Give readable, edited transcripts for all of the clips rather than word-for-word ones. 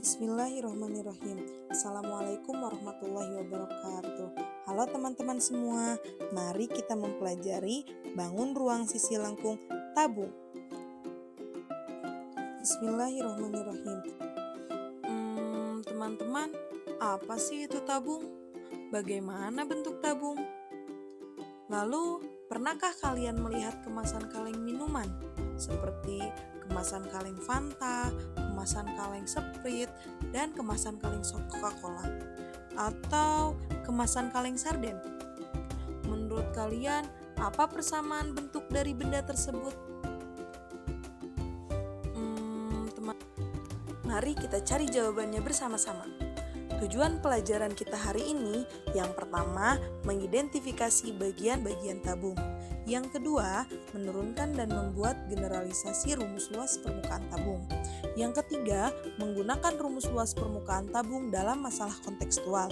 Bismillahirrahmanirrahim. Assalamualaikum warahmatullahi wabarakatuh. Halo teman-teman semua, mari kita mempelajari bangun ruang sisi lengkung tabung. Bismillahirrahmanirrahim. Teman-teman, apa sih itu tabung? Bagaimana bentuk tabung? Lalu, pernahkah kalian melihat kemasan kaleng minuman? Seperti kemasan kaleng Fanta, kemasan kaleng Sprite, dan kemasan kaleng Coca-Cola, atau kemasan kaleng sarden. Menurut kalian, apa persamaan bentuk dari benda tersebut? Mari kita cari jawabannya bersama-sama. Tujuan pelajaran kita hari ini, yang pertama, mengidentifikasi bagian-bagian tabung. Yang kedua, menurunkan dan membuat generalisasi rumus luas permukaan tabung. Yang ketiga, menggunakan rumus luas permukaan tabung dalam masalah kontekstual.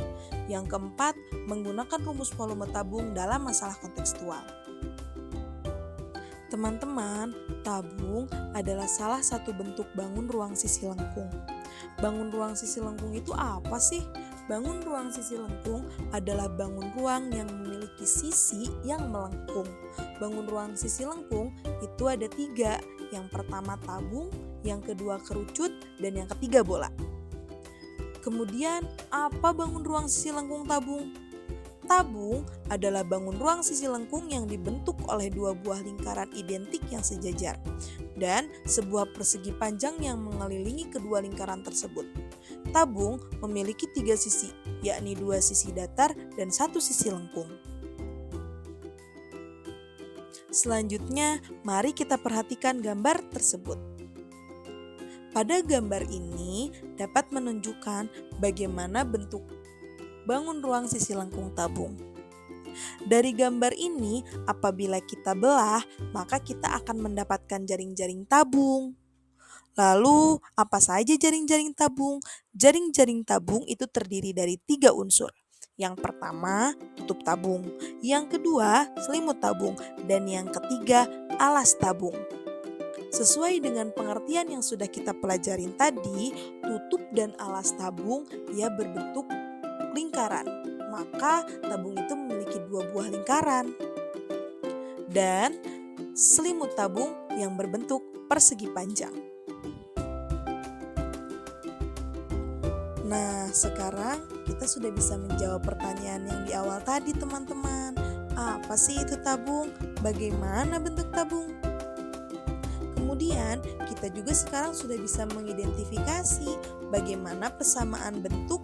Yang keempat, menggunakan rumus volume tabung dalam masalah kontekstual. Teman-teman, tabung adalah salah satu bentuk bangun ruang sisi lengkung. Bangun ruang sisi lengkung itu apa sih? Bangun ruang sisi lengkung adalah bangun ruang yang memiliki sisi yang melengkung. Bangun ruang sisi lengkung itu ada 3. Yang pertama tabung, yang kedua kerucut, dan yang ketiga bola. Kemudian, apa bangun ruang sisi lengkung tabung? Tabung adalah bangun ruang sisi lengkung yang dibentuk oleh 2 buah lingkaran identik yang sejajar dan sebuah persegi panjang yang mengelilingi kedua lingkaran tersebut. Tabung memiliki 3 sisi, yakni 2 sisi datar dan 1 sisi lengkung. Selanjutnya, mari kita perhatikan gambar tersebut. Pada gambar ini dapat menunjukkan bagaimana bentuk bangun ruang sisi lengkung tabung. Dari gambar ini, apabila kita belah, maka kita akan mendapatkan jaring-jaring tabung. Lalu, apa saja jaring-jaring tabung? Jaring-jaring tabung itu terdiri dari 3 unsur. Yang pertama, tutup tabung. Yang kedua, selimut tabung. Dan yang ketiga, alas tabung. Sesuai dengan pengertian yang sudah kita pelajarin tadi, tutup dan alas tabung ia berbentuk lingkaran, maka tabung itu memiliki 2 buah lingkaran. Dan selimut tabung yang berbentuk persegi panjang. Nah, sekarang kita sudah bisa menjawab pertanyaan yang di awal tadi, teman-teman. Apa sih itu tabung? Bagaimana bentuk tabung? Kemudian, kita juga sekarang sudah bisa mengidentifikasi bagaimana persamaan bentuk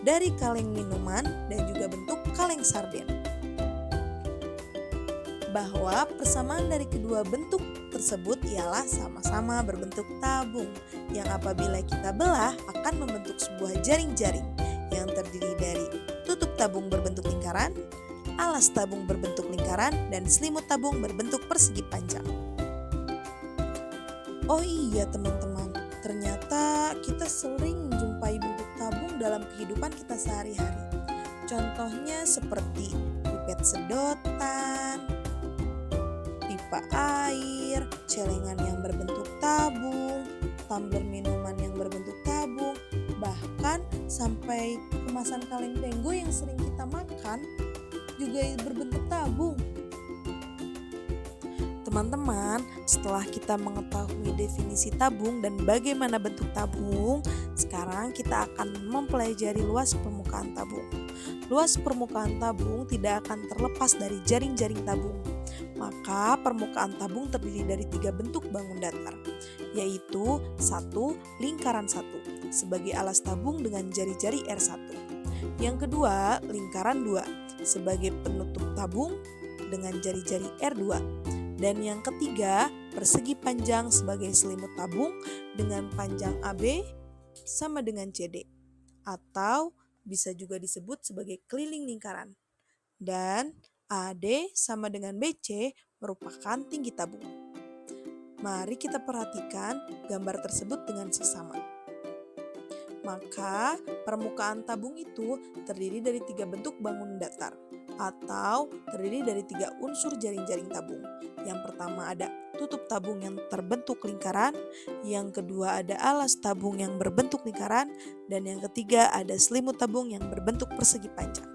dari kaleng minuman dan juga bentuk kaleng sarden. Bahwa persamaan dari kedua bentuk tersebut ialah sama-sama berbentuk tabung, yang apabila kita belah akan membentuk sebuah jaring-jaring yang terdiri dari tutup tabung berbentuk lingkaran, alas tabung berbentuk lingkaran, dan selimut tabung berbentuk persegi panjang. Oh iya teman-teman, ternyata kita sering menjumpai bentuk tabung dalam kehidupan kita sehari-hari. Contohnya seperti pipet sedotan, pipa air, celengan yang berbentuk tabung, tumbler minuman yang berbentuk tabung, bahkan sampai kemasan kaleng tenggo yang sering kita makan juga berbentuk tabung. Teman-teman, setelah kita mengetahui definisi tabung dan bagaimana bentuk tabung, sekarang kita akan mempelajari luas permukaan tabung. Luas permukaan tabung tidak akan terlepas dari jaring-jaring tabung. Maka permukaan tabung terdiri dari 3 bentuk bangun datar, yaitu 1. Lingkaran 1 sebagai alas tabung dengan jari-jari R1. Yang kedua, lingkaran 2 sebagai penutup tabung dengan jari-jari R2. Dan yang ketiga, persegi panjang sebagai selimut tabung dengan panjang AB sama dengan CD, atau bisa juga disebut sebagai keliling lingkaran. Dan AD sama dengan BC merupakan tinggi tabung. Mari kita perhatikan gambar tersebut dengan seksama. Maka permukaan tabung itu terdiri dari 3 bentuk bangun datar. atau terdiri dari 3 unsur jaring-jaring tabung. Yang pertama ada tutup tabung yang terbentuk lingkaran, yang kedua ada alas tabung yang berbentuk lingkaran, dan yang ketiga ada selimut tabung yang berbentuk persegi panjang.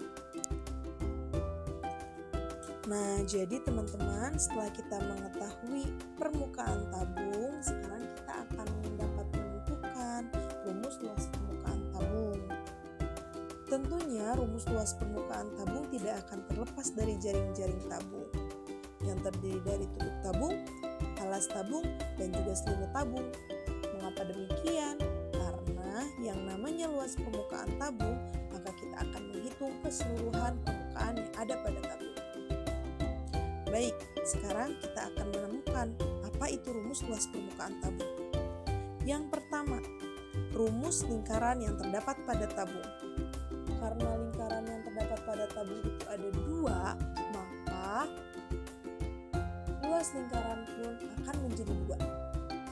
Nah, jadi teman-teman, setelah kita mengetahui permukaan tabung, sekarang kita akan dapat menentukan rumus luas permukaan tabung. Tentunya rumus luas permukaan tabung tidak akan terlepas dari jaring-jaring tabung yang terdiri dari tutup tabung, alas tabung, dan juga selimut tabung. Mengapa demikian? Karena yang namanya luas permukaan tabung, maka kita akan menghitung keseluruhan permukaan yang ada pada tabung. Baik, sekarang kita akan menemukan apa itu rumus luas permukaan tabung. Yang pertama, rumus lingkaran yang terdapat pada tabung. Karena lingkaran yang terdapat pada tabung itu ada 2, maka luas lingkaran pun akan menjadi 2.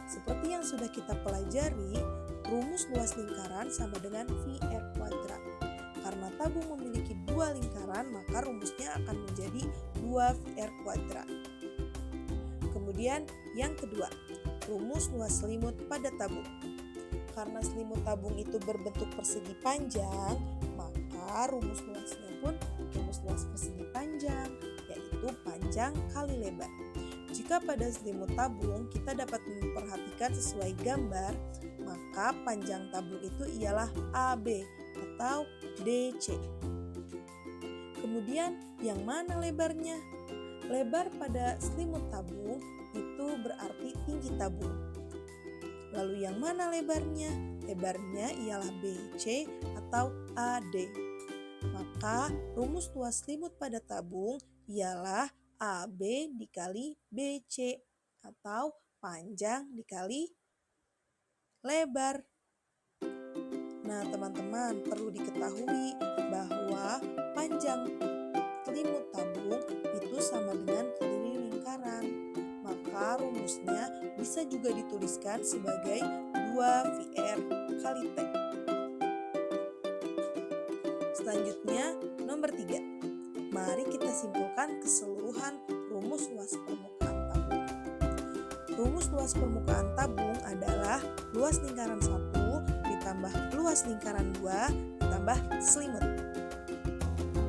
Seperti yang sudah kita pelajari, rumus luas lingkaran sama dengan VR kuadrat. Karena tabung memiliki 2 lingkaran, maka rumusnya akan menjadi 2 VR kuadrat. Kemudian yang kedua, rumus luas selimut pada tabung. Karena selimut tabung itu berbentuk persegi panjang, maka rumus luasnya pun rumus luas persegi panjang, yaitu panjang kali lebar. Jika pada selimut tabung kita dapat memperhatikan sesuai gambar, maka panjang tabung itu ialah AB atau DC. Kemudian yang mana lebarnya? Lebar pada selimut tabung itu berarti tinggi tabung. Lalu yang mana lebarnya? Lebarnya ialah BC atau AD. Maka rumus luas selimut pada tabung ialah AB dikali BC atau panjang dikali lebar. Nah, teman-teman, perlu diketahui bahwa panjang selimut tabung itu sama dengan kediri lingkaran. Maka rumusnya bisa juga dituliskan sebagai 2VR kali T. Selanjutnya, nomor 3. Mari kita simpulkan keseluruhan rumus luas permukaan tabung. Rumus luas permukaan tabung adalah luas lingkaran 1 ditambah luas lingkaran 2 ditambah selimut.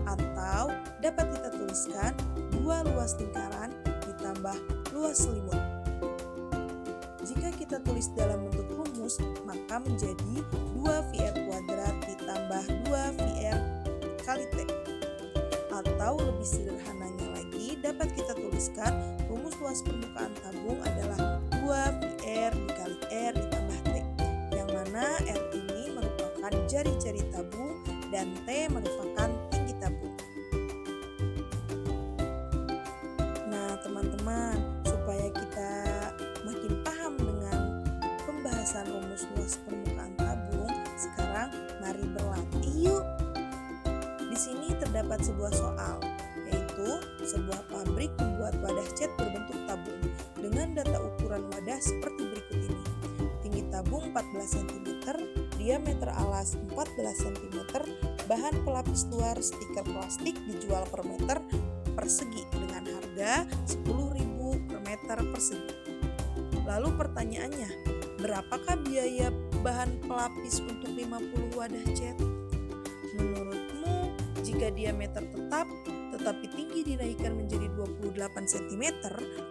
Atau dapat kita tuliskan 2 luas lingkaran ditambah luas selimut. Jika kita tulis dalam bentuk rumus, maka menjadi 2VR kuadrat ditambah 2VR kali T. Atau lebih sederhananya lagi, dapat kita tuliskan rumus luas permukaan tabung adalah 2VR dikali R ditambah T, yang mana R ini merupakan jari-jari tabung dan T merupakan tinggi tabung. Nah, teman-teman, supaya kita makin paham dengan pembahasan rumus luas permukaan tabung, sekarang mari berlatih yuk. Di sini terdapat sebuah soal, yaitu sebuah pabrik membuat wadah cat berbentuk tabung dengan data ukuran wadah seperti berikut ini. Tinggi tabung 14 cm, diameter alas 14 cm, bahan pelapis luar stiker plastik dijual per meter persegi dengan harga 10.000 per meter persegi. Lalu pertanyaannya, berapakah biaya bahan pelapis untuk 50 wadah cat? Menurutmu, jika diameter tetap tetapi tinggi dinaikkan menjadi 28 cm,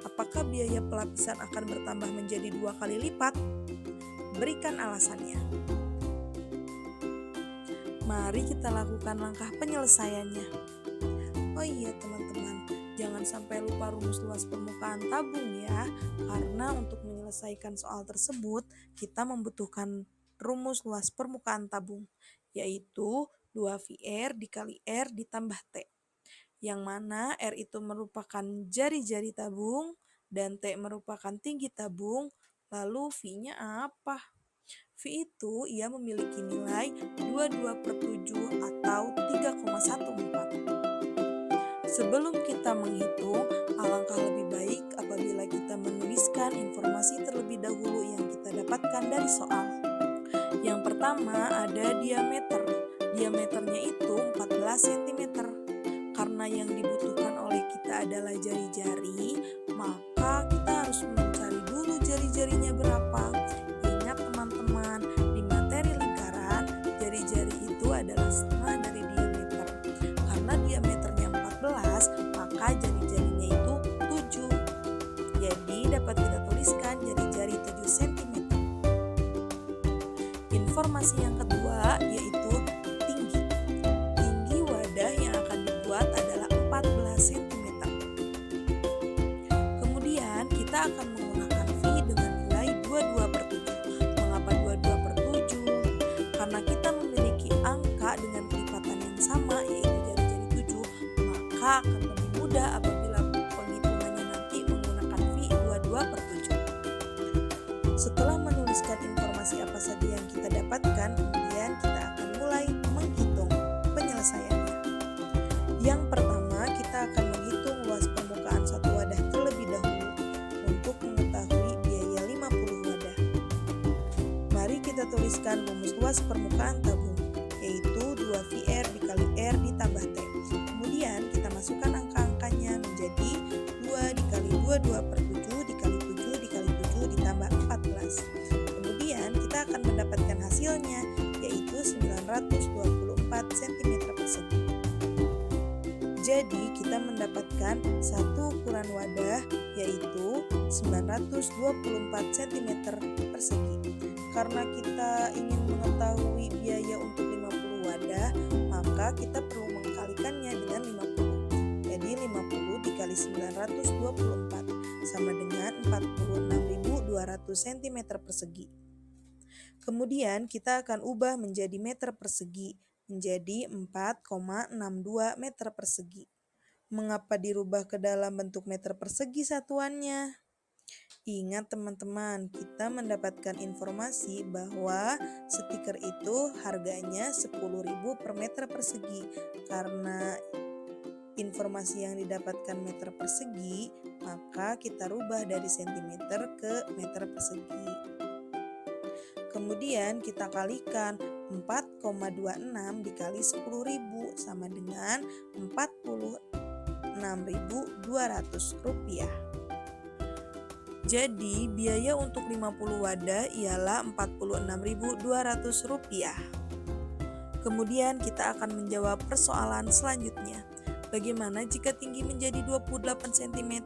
apakah biaya pelapisan akan bertambah menjadi 2 kali lipat? Berikan alasannya. Mari kita lakukan langkah penyelesaiannya. Oh iya teman-teman, jangan sampai lupa rumus luas permukaan tabung ya, karena untuk menyelesaikan soal tersebut kita membutuhkan rumus luas permukaan tabung, yaitu 2VR dikali R ditambah T, yang mana R itu merupakan jari-jari tabung dan T merupakan tinggi tabung. Lalu V-nya apa? V itu ia memiliki nilai 22/7 atau 3,14. Sebelum kita menghitung, alangkah lebih baik apabila kita menuliskan informasi terlebih dahulu yang kita dapatkan dari soal. Yang pertama ada diameter. Diameternya itu 14 cm. Karena yang dibutuhkan oleh kita adalah jari-jari, maka kita harus mencari dulu jari-jarinya berapa. Ingat teman-teman, di materi lingkaran, jari-jari itu adalah setengah dari diameter. Karena diameternya 14, maka jari-jarinya itu 7. Jadi dapat kita tuliskan jari-jari 7 cm. Informasi yang kedua yaitu tinggi. Tinggi wadah yang akan dibuat adalah 14 cm. Kemudian kita akan menggunakan V dengan nilai 22/7. Mengapa 22/7? Karena kita memiliki angka dengan kelipatan yang sama yaitu jari-jari 7, maka akan lebih mudah apabila penghitungannya nanti menggunakan V 22/7. Setelah menuliskan informasi apa saja yang kita dapatkan, kemudian kita akan mulai menghitung penyelesaiannya. Yang pertama, kita akan menghitung luas permukaan satu wadah terlebih dahulu untuk mengetahui biaya 50 wadah. Mari kita tuliskan rumus luas permukaan tabung, yaitu 2VR dikali R ditambah T. Kemudian kita masukkan angka-angkanya menjadi 2 dikali 22/7 dikali 7 dikali 7 ditambah 14. Kemudian kita akan mendapatkan hasilnya, yaitu 924 cm persegi. Jadi kita mendapatkan satu ukuran wadah yaitu 924 cm persegi. Karena kita ingin mengetahui biaya untuk 50 wadah, maka kita perlu mengkalikannya dengan 50. Jadi 50 dikali 924 sama dengan 46.200 cm persegi. Kemudian kita akan ubah menjadi meter persegi, menjadi 4,62 meter persegi. Mengapa dirubah ke dalam bentuk meter persegi satuannya? Ingat teman-teman, kita mendapatkan informasi bahwa stiker itu harganya 10.000 per meter persegi. Karena informasi yang didapatkan meter persegi, maka kita rubah dari sentimeter ke meter persegi. Kemudian kita kalikan 4,26 dikali 10.000 sama dengan 46.200 rupiah. Jadi biaya untuk 50 wadah ialah 46.200 rupiah. Kemudian kita akan menjawab persoalan selanjutnya. Bagaimana jika tinggi menjadi 28 cm?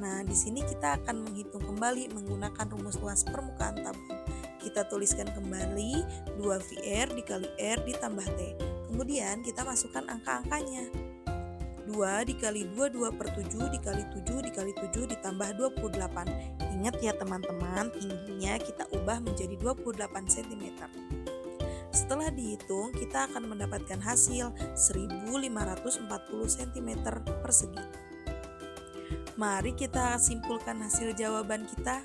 Nah, di sini kita akan menghitung kembali menggunakan rumus luas permukaan tabung. Kita tuliskan kembali 2VR dikali R ditambah T. Kemudian kita masukkan angka-angkanya. 2 dikali 22/7 dikali 7 dikali 7 ditambah 28. Ingat ya teman-teman, tingginya kita ubah menjadi 28 cm. Setelah dihitung, kita akan mendapatkan hasil 1.540 cm persegi. Mari kita simpulkan hasil jawaban kita.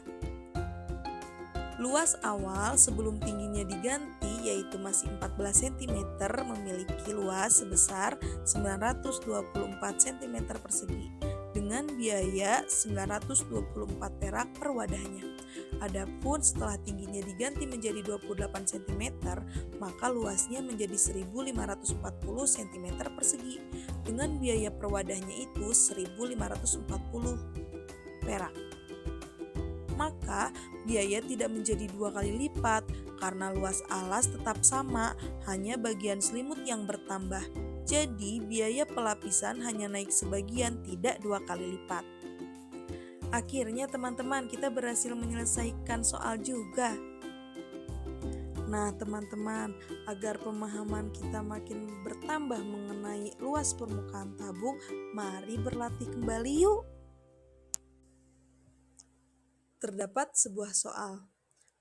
Luas awal sebelum tingginya diganti yaitu masih 14 cm memiliki luas sebesar 924 cm persegi dengan biaya 924 perak per wadahnya. Adapun setelah tingginya diganti menjadi 28 cm, maka luasnya menjadi 1.540 cm persegi dengan biaya per wadahnya itu 1.540 perak. Maka biaya tidak menjadi 2 kali lipat karena luas alas tetap sama, hanya bagian selimut yang bertambah. Jadi biaya pelapisan hanya naik sebagian, tidak 2 kali lipat. Akhirnya teman-teman, kita berhasil menyelesaikan soal juga. Nah teman-teman, agar pemahaman kita makin bertambah mengenai luas permukaan tabung, mari berlatih kembali yuk. Terdapat sebuah soal.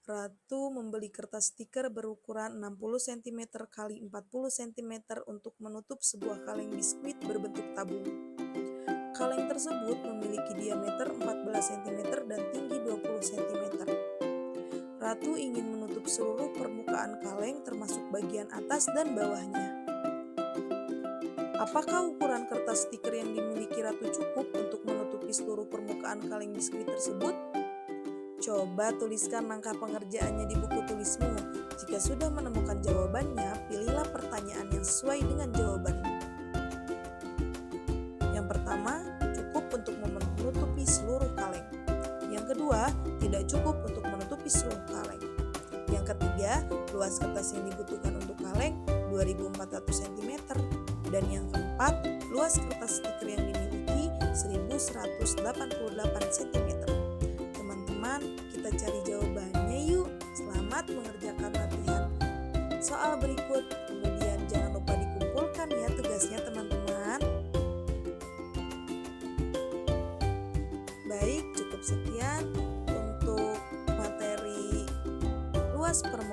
Ratu membeli kertas stiker berukuran 60 cm x 40 cm untuk menutup sebuah kaleng biskuit berbentuk tabung. Kaleng tersebut memiliki diameter 14 cm dan tinggi 20 cm. Ratu ingin menutup seluruh permukaan kaleng termasuk bagian atas dan bawahnya. Apakah ukuran kertas stiker yang dimiliki Ratu cukup untuk menutupi seluruh permukaan kaleng biskuit tersebut? Coba tuliskan langkah pengerjaannya di buku tulismu. Jika sudah menemukan jawabannya, pilihlah pertanyaan yang sesuai dengan jawabanmu. tidak cukup untuk menutupi seluruh kaleng. Yang ketiga, luas kertas yang dibutuhkan untuk kaleng 2400 cm. Dan yang keempat, luas kertas stiker yang dimiliki 1188 cm. Teman-teman, kita cari jawabannya yuk. Selamat mengerjakan latihan soal berikut. Kemudian jangan lupa dikumpulkan ya tugasnya teman-teman. Baik, cukup sekian untuk materi luas permukaan